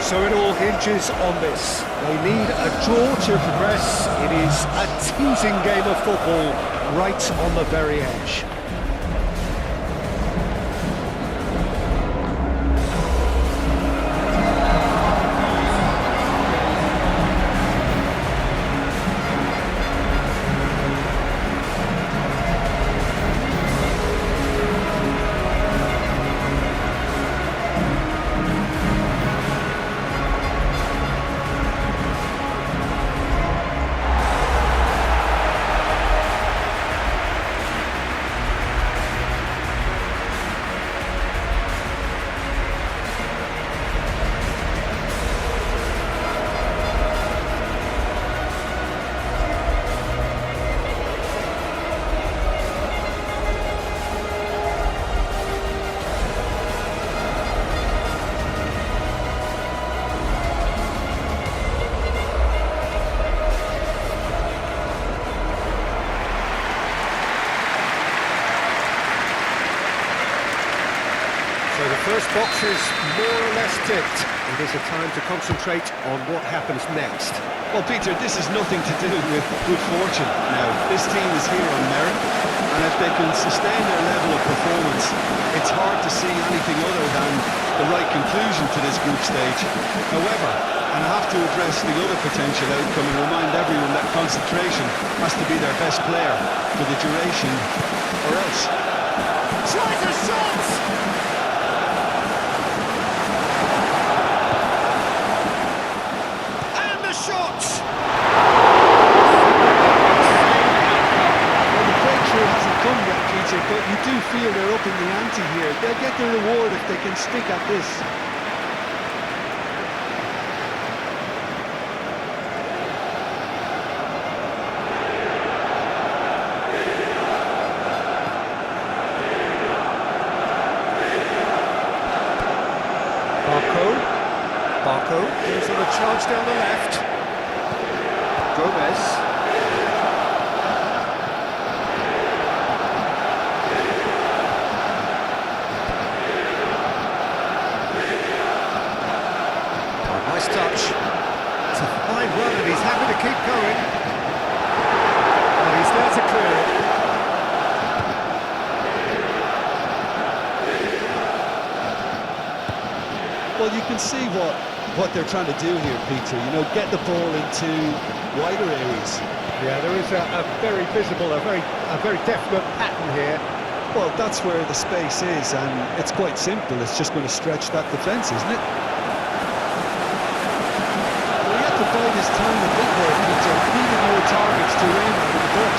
So it all hinges on this. They need a draw to progress. It is a teasing game of football right on the very edge. So the first box is more or less ticked. It is a time to concentrate on what happens next. Well, Peter, this is nothing to do with good fortune now. This team is here on merit, and if they can sustain their level of performance, it's hard to see anything other than the right conclusion to this group stage. However, and I have to address the other potential outcome and remind everyone that concentration has to be their best player for the duration, or else. Tries a shot! Shots! Well, the breakthrough hasn't come yet, Peter, but you do feel they're up in the ante here. They'll get the reward if they can stick at this. Barco goes on a charge down the left. Gomez. Oh, nice touch. It's a fine run and he's happy to keep going. And he's there to clear it. Well, you can see what they're trying to do here, Peter. You know, get the ball into wider areas. Yeah, there is a very visible, a very definite pattern here. Well, that's where the space is, and it's quite simple. It's just going to stretch that defence, isn't it? Well, he had to bide his time a bit there, Peter. He needed more targets to aim at in the box.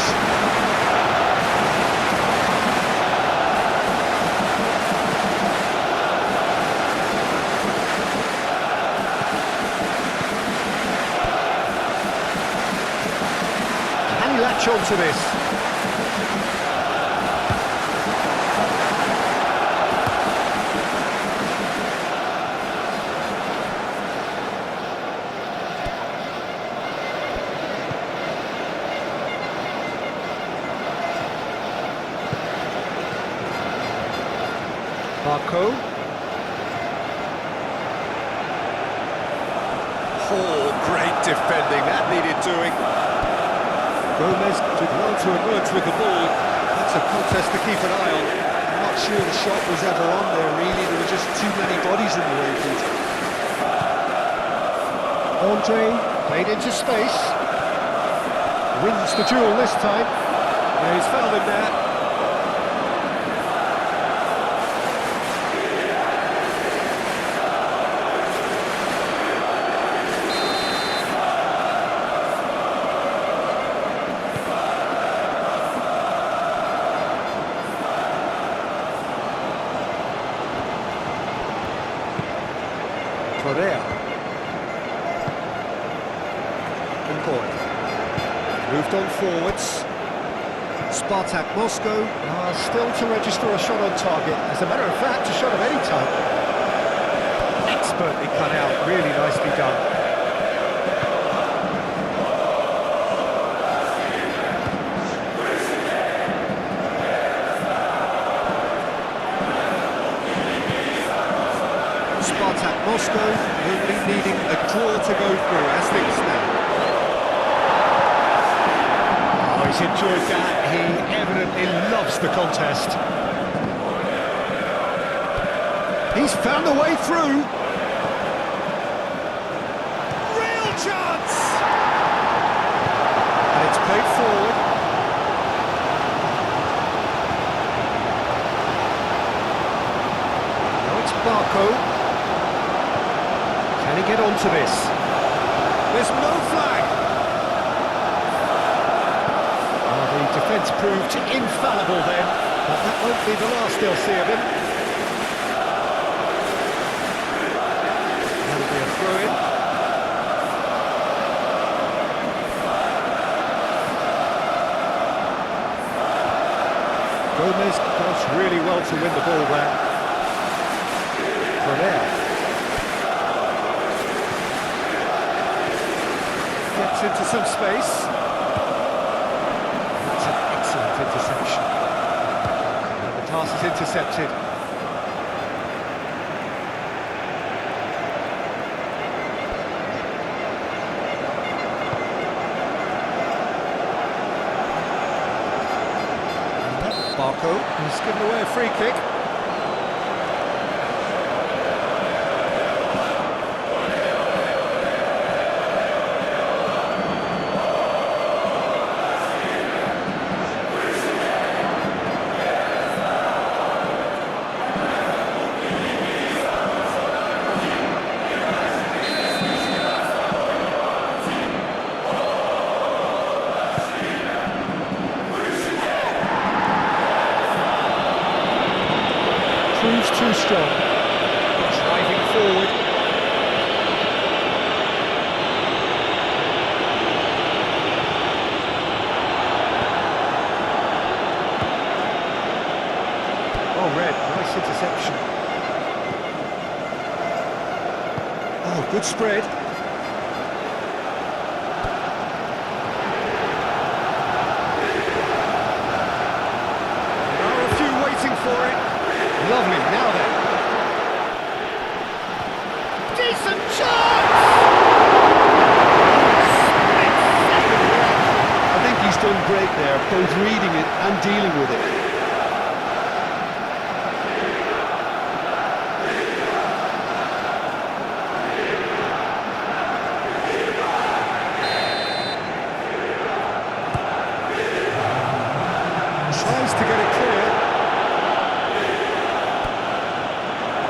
Latch on to this. Barco. Oh, great defending, that needed doing. Gomez did well to emerge with the ball. That's a contest to keep an eye on. I'm not sure the shot was ever on there, really. There were just too many bodies in the way, Peter. Andre played into space. Wins the duel this time. Yeah, he's fouled him there. Correa. And Boy. Moved on forwards. Spartak Moscow are still to register a shot on target. As a matter of fact, a shot of any type. Expertly cut out, really nicely done. Spartak Moscow only needing a draw to go through as things stand. Oh, he's enjoyed that. He evidently loves the contest. He's found a way through. Real chance! And it's played forward. Now it's Barco. Can he get onto this? There's no flag. Oh, the defence proved infallible then, but that won't be the last they'll see of him. That'll be a throw-in. Gomez does really well to win the ball there. Gets into some space. That's an excellent interception. And the pass is intercepted. Barco has given away a free kick. Proves too strong. Driving forward. Oh, Red, nice interception. Oh, good spread. There are a few waiting for it. Lovely, now then. Decent chance! I think he's done great there, both reading it and dealing with it. Tries to get it clear.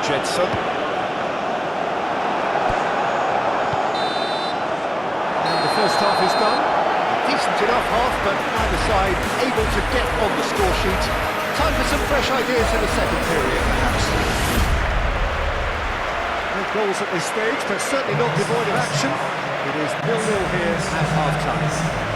Jetson. And the first half is done. Decent enough half, but neither side able to get on the score sheet. Time for some fresh ideas in the second period, perhaps. No goals at this stage, but certainly not devoid of action. It is 0-0 here at half-time.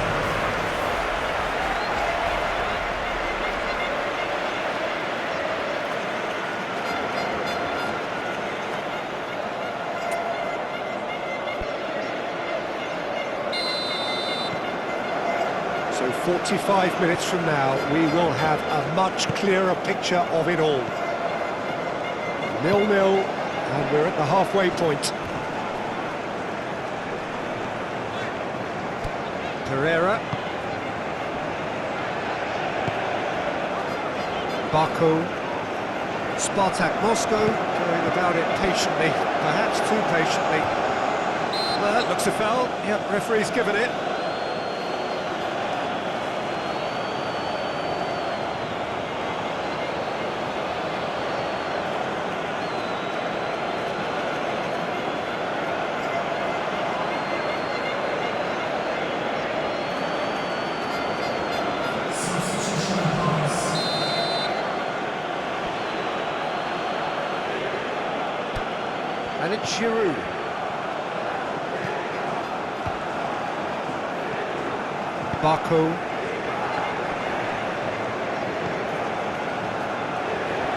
So 45 minutes from now, we will have a much clearer picture of it all. 0-0, and we're at the halfway point. Pereira. Barco. Spartak Moscow going about it patiently, perhaps too patiently. Well, that looks a foul. Yep, referee's given it. And it's Giroud. Barco.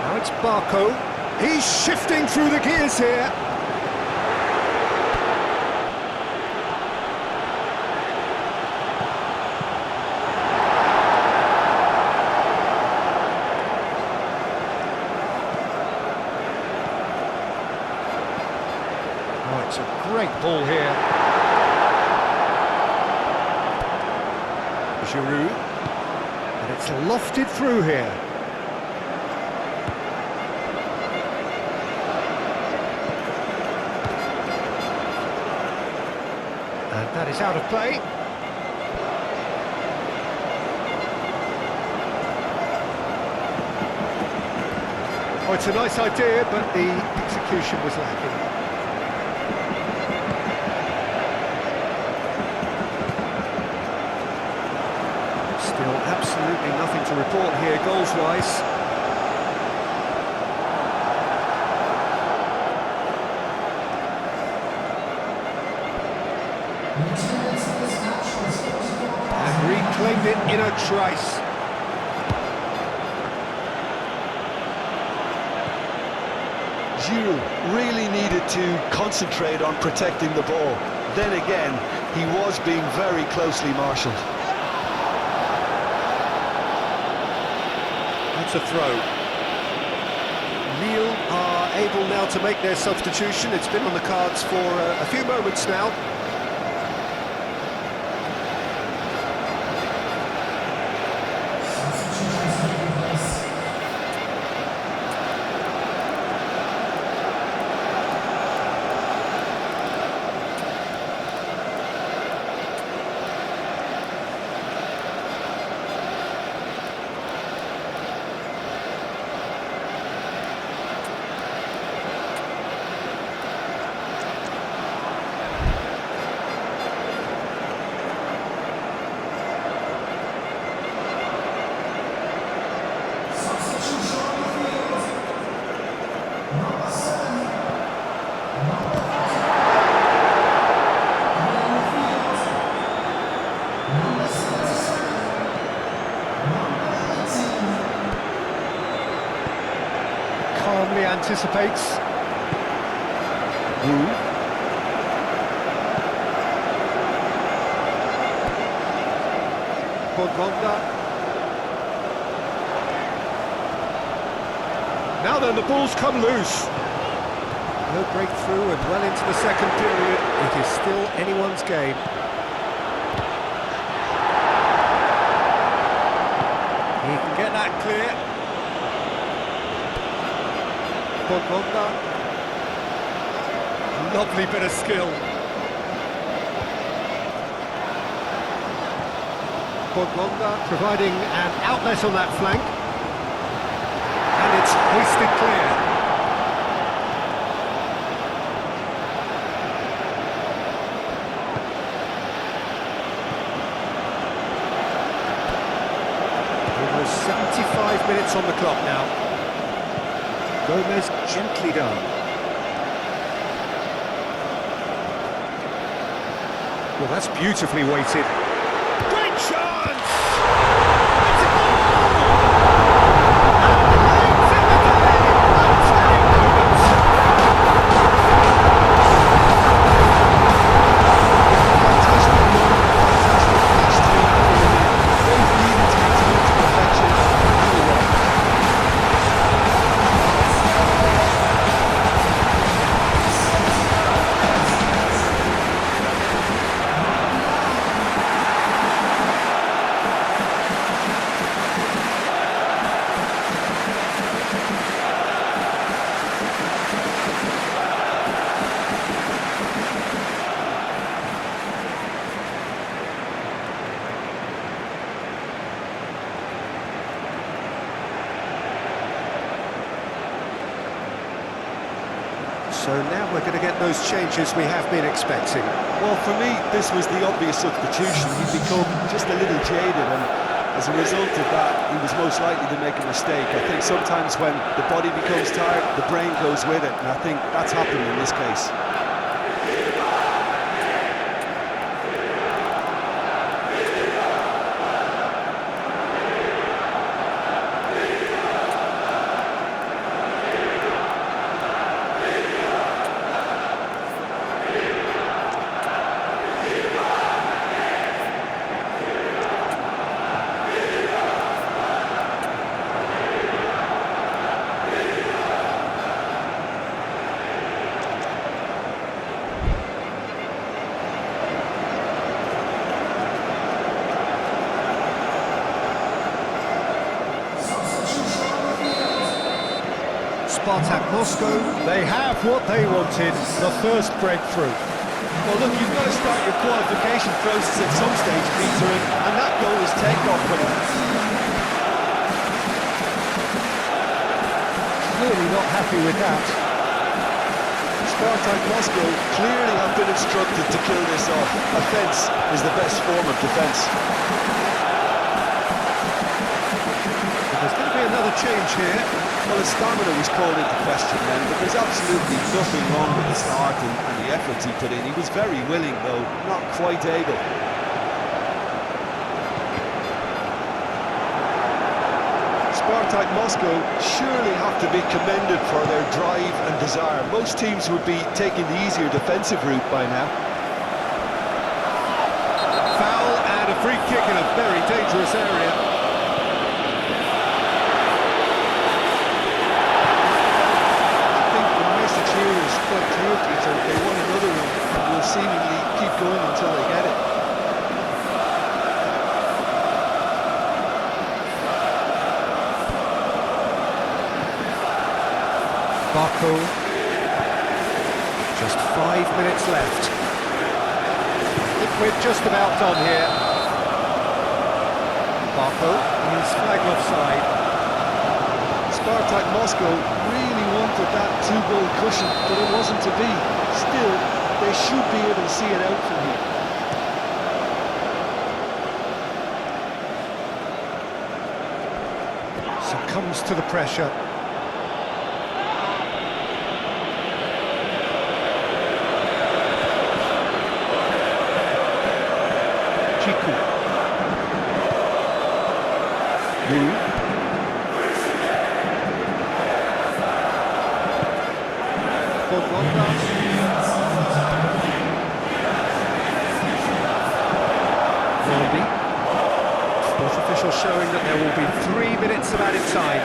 Now it's Barco. He's shifting through the gears here. Oh, it's a great ball here. Giroud. And it's lofted through here. And that is out of play. Oh, it's a nice idea, but the execution was lacking. Still absolutely nothing to report here, goals-wise. And reclaimed it in a trice. Giroud really needed to concentrate on protecting the ball. Then again, he was being very closely marshalled. That's a throw. Lille are able now to make their substitution. It's been on the cards for a few moments now. Calmly anticipates. Bongonda. Now then, the ball's come loose. No breakthrough and well into the second period. It is still anyone's game. He can get that clear. Bongonda. Lovely bit of skill. Bongonda providing an outlet on that flank. And it's hoisted clear. Almost 75 minutes on the clock now. Gomez gently down. Well, that's beautifully weighted. Great chance! It's a goal! And the lead's in the game! Outstanding moments! Fantastic moment, fantastic last three. Both needed to be taken to perfection. And they were. So now we're going to get those changes we have been expecting. Well, for me, this was the obvious substitution. He'd become just a little jaded, and as a result of that, he was most likely to make a mistake. I think sometimes when the body becomes tired, the brain goes with it, and I think that's happened in this case. Spartak Moscow, they have what they wanted, the first breakthrough. Well, look, you've got to start your qualification process at some stage, Peter, and that goal is takeoff for them. Clearly not happy with that. Spartak Moscow clearly have been instructed to kill this off. Offence is the best form of defence. There's going to be another change here. Well, his stamina was called into question then, but there's absolutely nothing wrong with his heart and the efforts he put in. He was very willing, though, not quite able. Spartak Moscow surely have to be commended for their drive and desire. Most teams would be taking the easier defensive route by now. Foul and a free kick in a very dangerous area. Quite clear, Peter. They want another one and will seemingly keep going until they get it. Baku. Just 5 minutes left. I think we're just about done here. Baku is flagged offside. Spartak Moscow really wanted that two-goal cushion, but it wasn't to be. Still, they should be able to see it out from here. Succumbs to the pressure. Chiku. Yu. Sports officials showing that there will be 3 minutes of added time.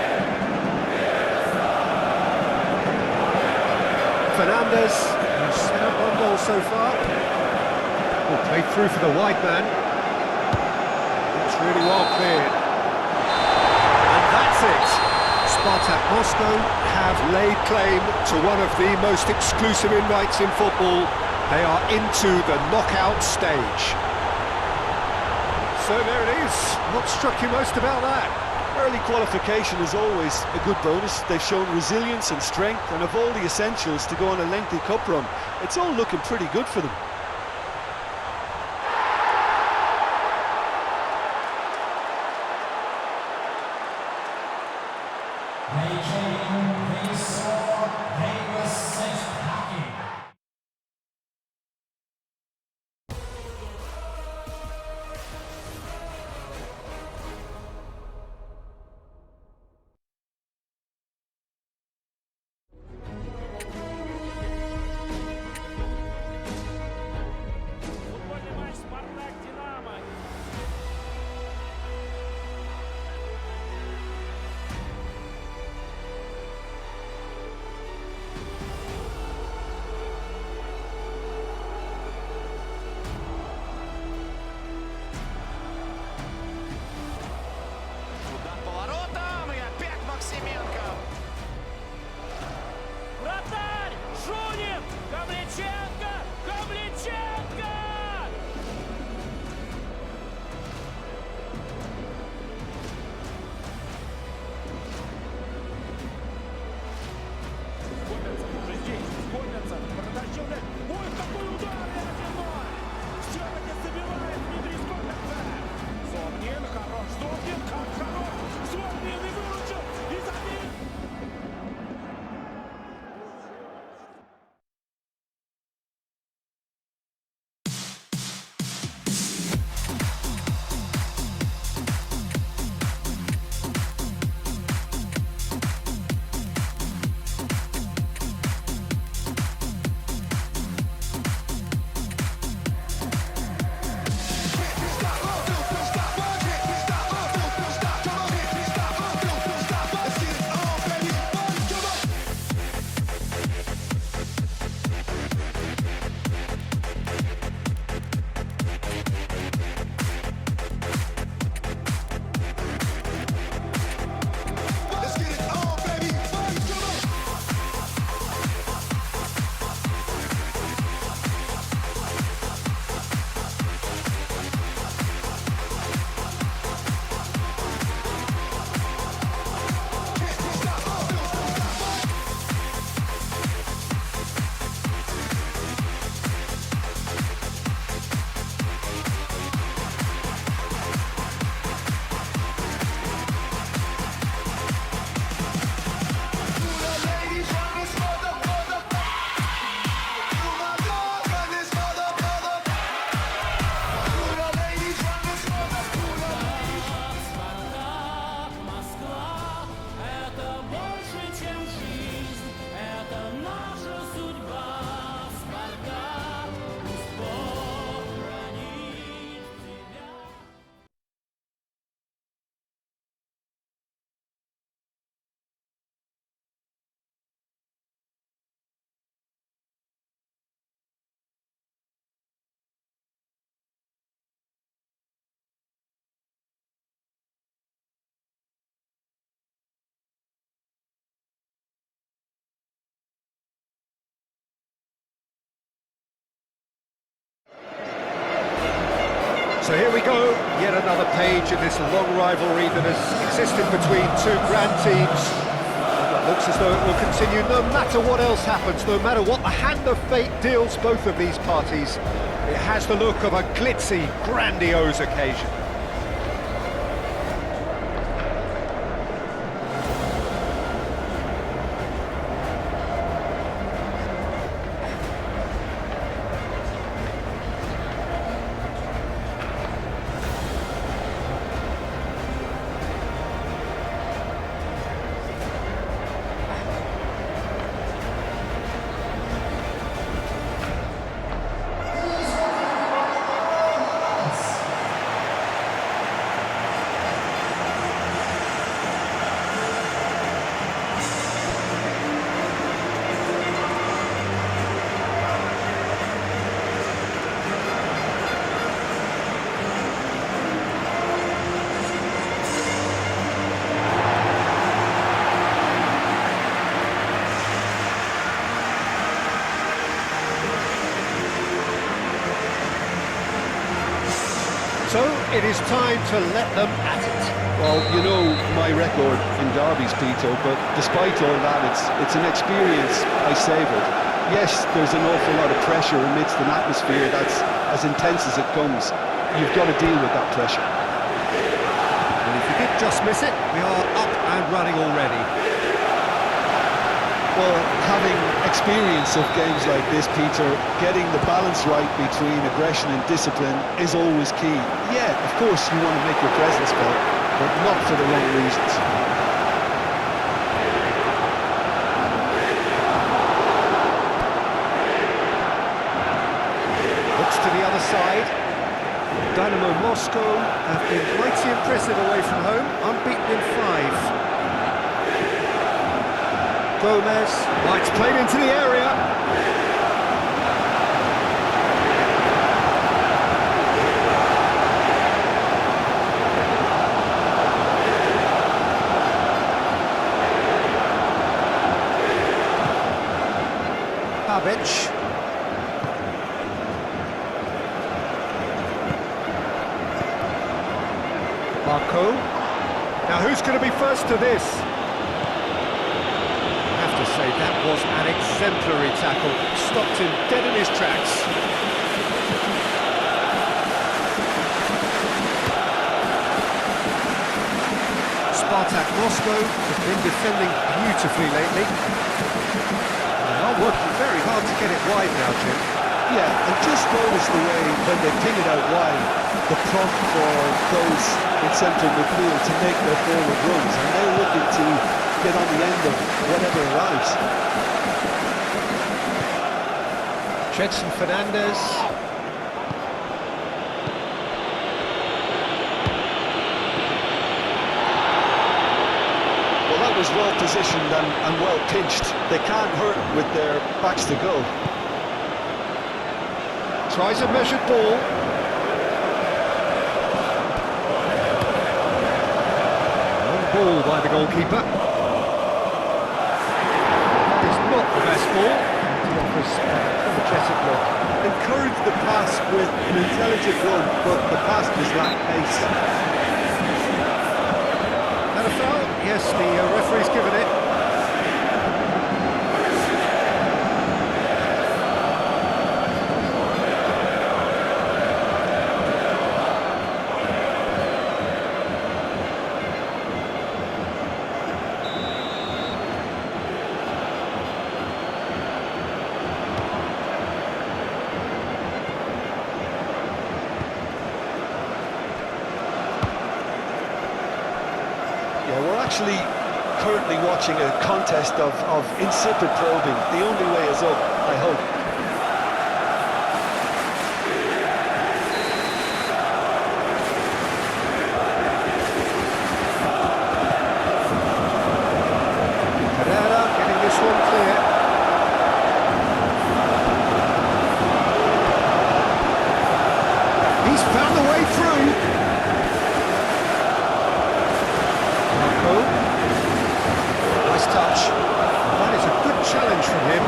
Fernandez, who's set up 1 goal so far. Will play through for the wide man. It's really well cleared. And that's it. Spartak Moscow have laid claim to one of the most exclusive invites in football. They are into the knockout stage. So there it is. What struck you most about that? Early qualification is always a good bonus. They've shown resilience and strength and have all the essentials to go on a lengthy cup run. It's all looking pretty good for them. So here we go, yet another page in this long rivalry that has existed between two grand teams. And it looks as though it will continue no matter what else happens, no matter what the hand of fate deals both of these parties. It has the look of a glitzy, grandiose occasion. So it is time to let them at it. Well, you know my record in derbies, Peter, but despite all that, it's an experience I savoured. Yes, there's an awful lot of pressure amidst an atmosphere that's as intense as it comes. You've got to deal with that pressure. And if you did just miss it, we are up and running already. Well, having experience of games like this, Peter, getting the balance right between aggression and discipline is always key. Yeah, of course you want to make your presence felt, but not for the wrong reasons. Looks to the other side. Dynamo Moscow have been mighty impressive away from home, unbeaten in 5. Gomez, it's played into the area. Babic. Marco. Now who's going to be first to this? To say that was an exemplary tackle, stopped him dead in his tracks. Spartak Moscow have been defending beautifully lately. They are working very hard to get it wide now, Jim. Yeah, and just notice the way when they ping it out wide, the prompt for those in central midfield to make their forward runs, and they're looking to get on the end of whatever arrives. Jetson Fernandez. Well, that was well positioned and well pinched. They can't hurt with their backs to goal. Tries a measured ball. Long ball by the goalkeeper. Not the best ball. He offers a energetic look. Encourage the pass with an intelligent run, but the pass does lack pace. And a foul? Yes, the referee's given it. Yeah, we're actually currently watching a contest of insipid probing. The only way is up, I hope. Pereira getting this one clear. He's found the way through. Nice touch. That is a good challenge from him.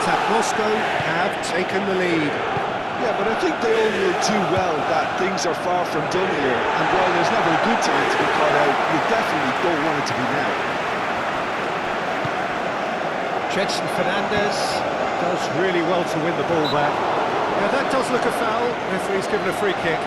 Spartak Moscow have taken the lead. Yeah, but I think they all know too well that things are far from done here, and while there's never a good time to be caught out, you definitely don't want it to be now. Jetson Fernandez does really well to win the ball back. Yeah, that does look a foul. Referee's given a free kick.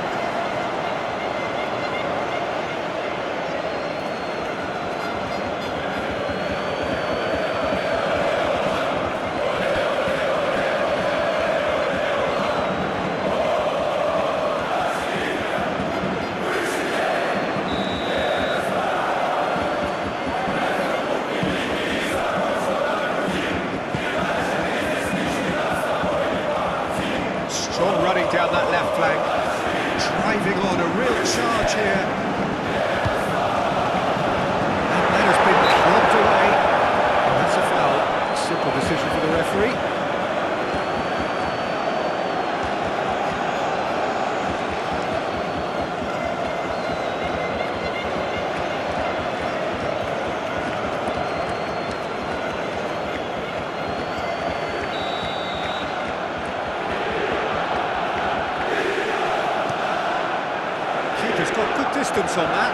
Strong running down that left flank. Driving on a real charge here. And that has been clubbed away. And that's a foul. Simple decision for the referee. Keeper's got good distance on that.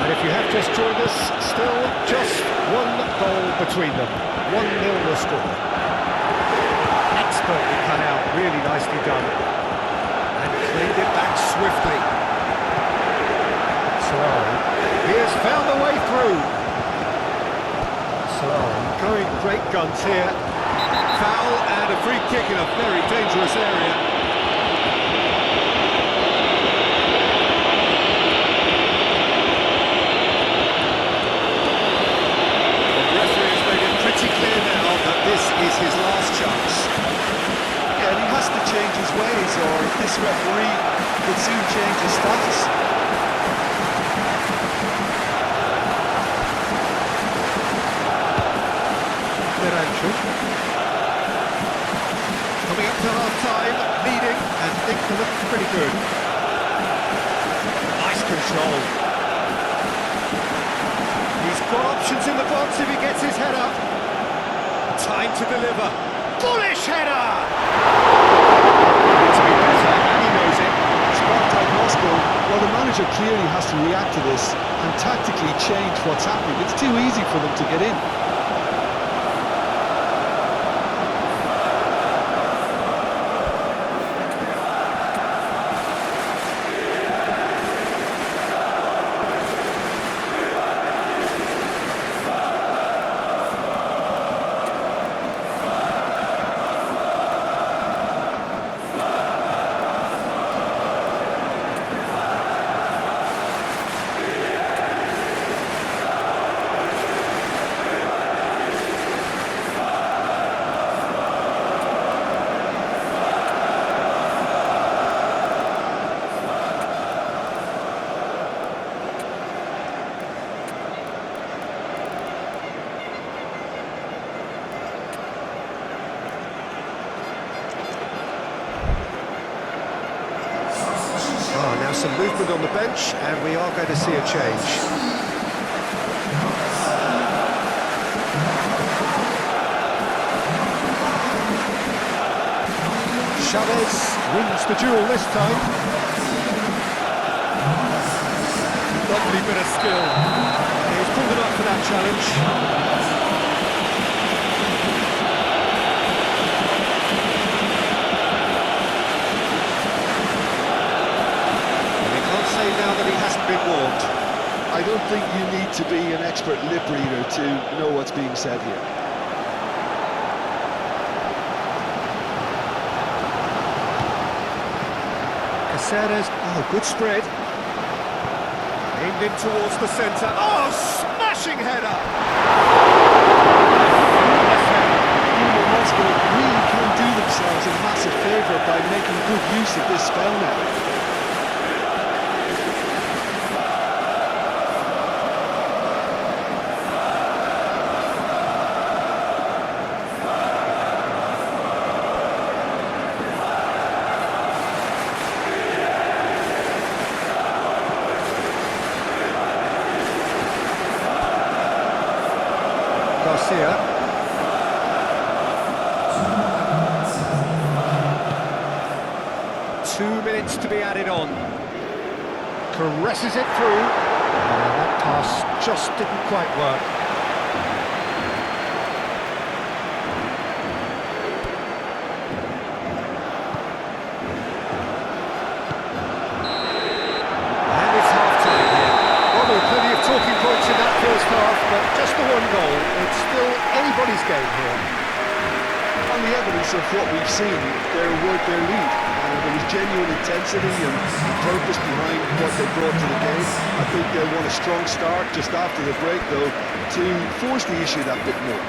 And if you have just joined us, still just one goal between them. 1-0 the score. Expertly cut out, really nicely done. And cleaned it back swiftly. He has found a way through. Going great guns here. Foul and a free kick in a very dangerous area. The referee has made it pretty clear now that this is his last chance. Yeah, and he has to change his ways, or this referee could soon change his status. Coming up to half-time, leading, and things are looking pretty good. Nice control. He's got options in the box if he gets his head up. Time to deliver. Bullish header! To be better, and he knows it. Spartak Moscow, well, the manager clearly has to react to this and tactically change what's happening. It's too easy for them to get in. Now some movement on the bench, and we are going to see a change. Chavez wins the duel this time. Lovely bit of skill. He's pulled it up for that challenge. Now that he hasn't been warned. I don't think you need to be an expert lip reader to know what's being said here. Caceres, oh, good spread. Aimed in towards the centre. Oh, smashing header! Moscow really can do themselves a massive favour by making good use of this spell now. Garcia. 2 minutes to be added on. Caresses it through. That pass just didn't quite work. And it's half-time here. Well, there were plenty of talking points in that first half, but just the one goal. It's still anybody's game here. On the evidence of what we've seen, they're worth their lead. There was genuine intensity and purpose behind what they brought to the game. I think they'll want a strong start just after the break, though, to force the issue that bit more.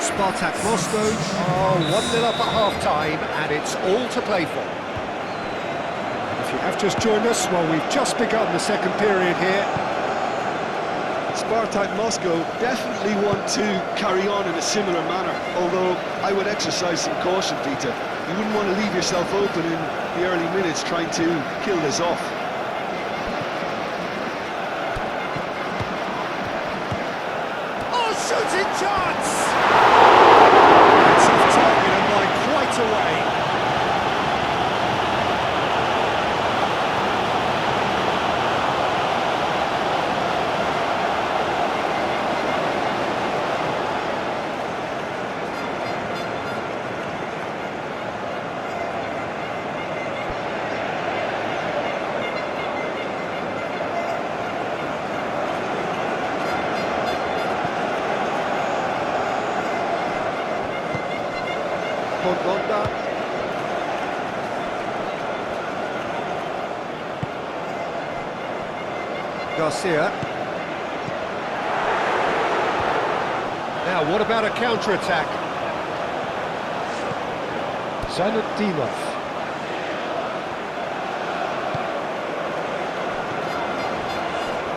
Spartak Moscow are 1-0 up at half-time, and it's all to play for. If you have just joined us, well, we've just begun the second period here. Spartak Moscow definitely want to carry on in a similar manner, although I would exercise some caution, Peter. You wouldn't want to leave yourself open in the early minutes trying to kill this off. Oh, shooting chance! It's off target and by quite a way. Bongonda. Garcia. Now, what about a counter-attack? Zanutinov.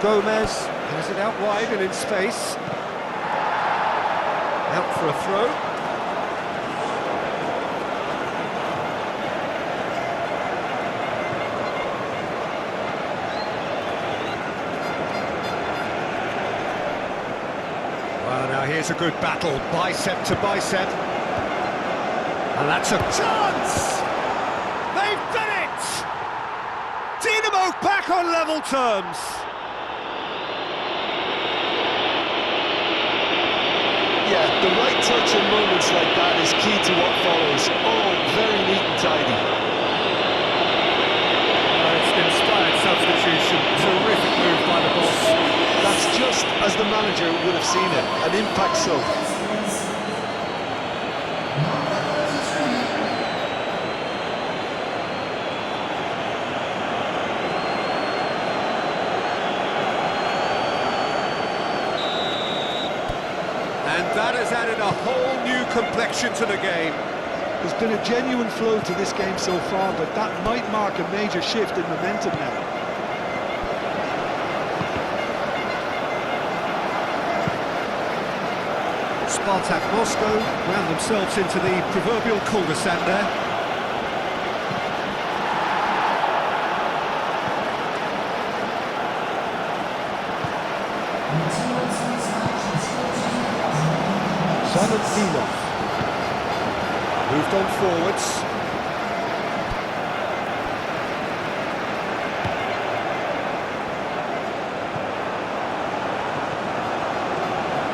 Gomez has it out wide and in space. Out for a throw. Well, now here's a good battle, bicep to bicep. And that's a chance! They've done it! Dynamo back on level terms. Yeah, the right touch in moments like that is key to what follows. Oh, very neat and tidy. It's an inspired substitution. Terrific move by the boss. That's just as the manager would have seen it, an impact sub. And that has added a whole new complexion to the game. There's been a genuine flow to this game so far, but that might mark a major shift in momentum now. Spartak Moscow ran themselves into the proverbial cul-de-sac there. Zanutinov moved on forwards.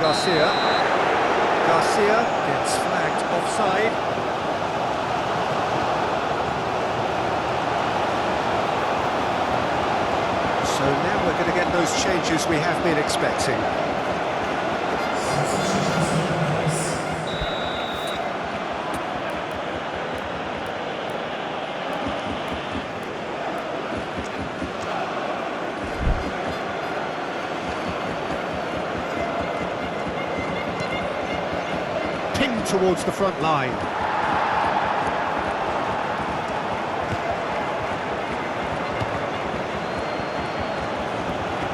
Garcia gets flagged offside. So now we're going to get those changes we have been expecting. Pinged towards the front line.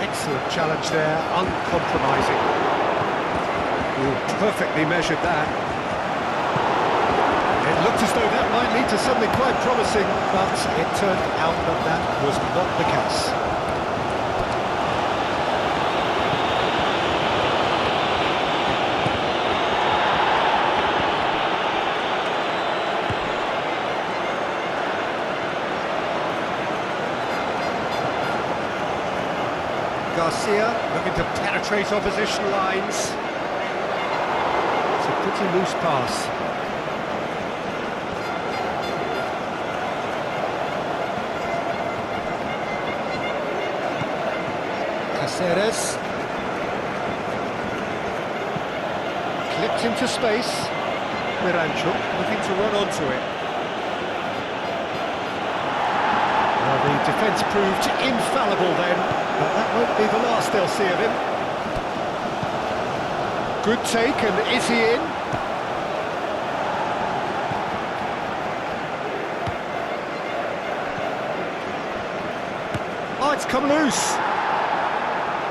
Excellent challenge there, uncompromising. Ooh, perfectly measured that. It looked as though that might lead to something quite promising, but it turned out that that was not the case. Garcia looking to penetrate opposition lines. It's a pretty loose pass. Caceres. Clipped into space. Miranchuk looking to run onto it. Well, the defence proved infallible then, but that won't be the last they'll see of him. Good take, and is he in? Oh, it's come loose.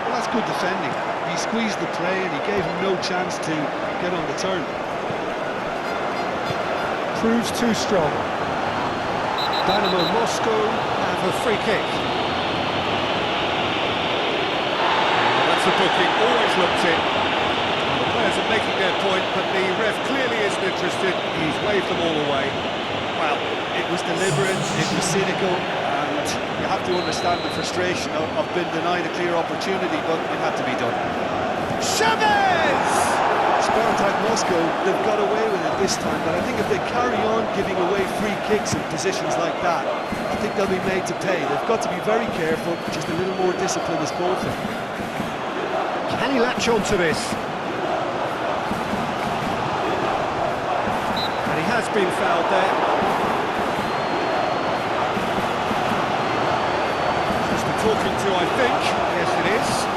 Well, that's good defending. He squeezed the play and he gave him no chance to get on the turn. Proves too strong. Dynamo Moscow have a free kick. That's a booking, always looked in. The players are making their point, but the ref clearly isn't interested. He's waved them all away. Well, it was deliberate, it was cynical, and you have to understand the frustration of being denied a clear opportunity, but it had to be done. Chavez! Spartak Moscow, they've got away with it this time, but I think if they carry on giving away free kicks in positions like that, I think they'll be made to pay. They've got to be very careful, just a little more discipline is called for. Can he latch on to this? And he has been fouled there. Just a talking to, I think. Yes, it is.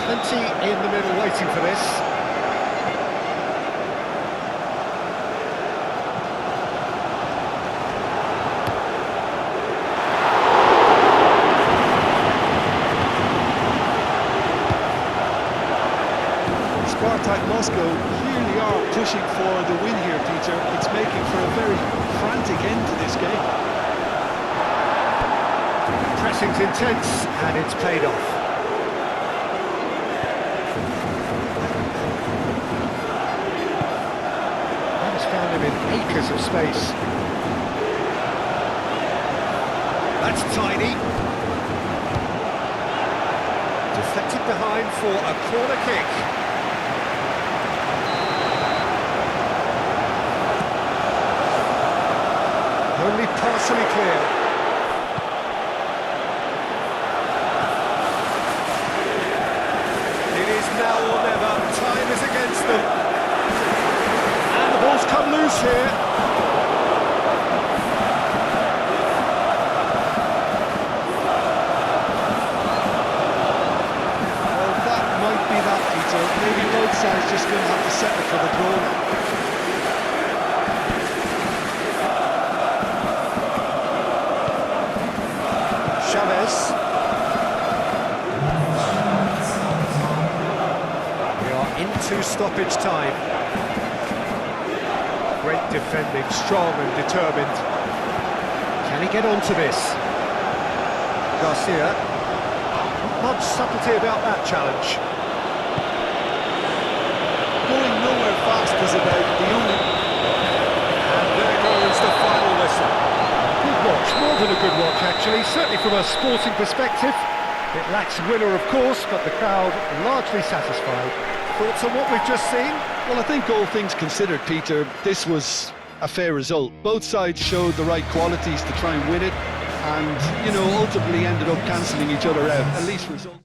Plenty in the middle waiting for this. Spartak Moscow clearly are pushing for the win here, Peter. It's making for a very frantic end to this game. Pressing's intense and it's paid off. Found him in acres of space. That's tiny. Deflected behind for a corner kick. Only partially clear. It is now or never. Time is against them. Ball's come loose here. Well, that might be that, Peter. Maybe both sides just going to have to settle for the draw now. Chavez. We are into stoppage time. Great defending, strong and determined. Can he get onto this? Garcia. Not much subtlety about that challenge. Going nowhere fast is about the only... And there goes the final whistle. Good watch, more than a good watch actually, certainly from a sporting perspective. It lacks a winner of course, but the crowd largely satisfied. Thoughts on what we've just seen? Well, I think all things considered, Peter, this was a fair result. Both sides showed the right qualities to try and win it, and, you know, ultimately ended up cancelling each other out, at least result.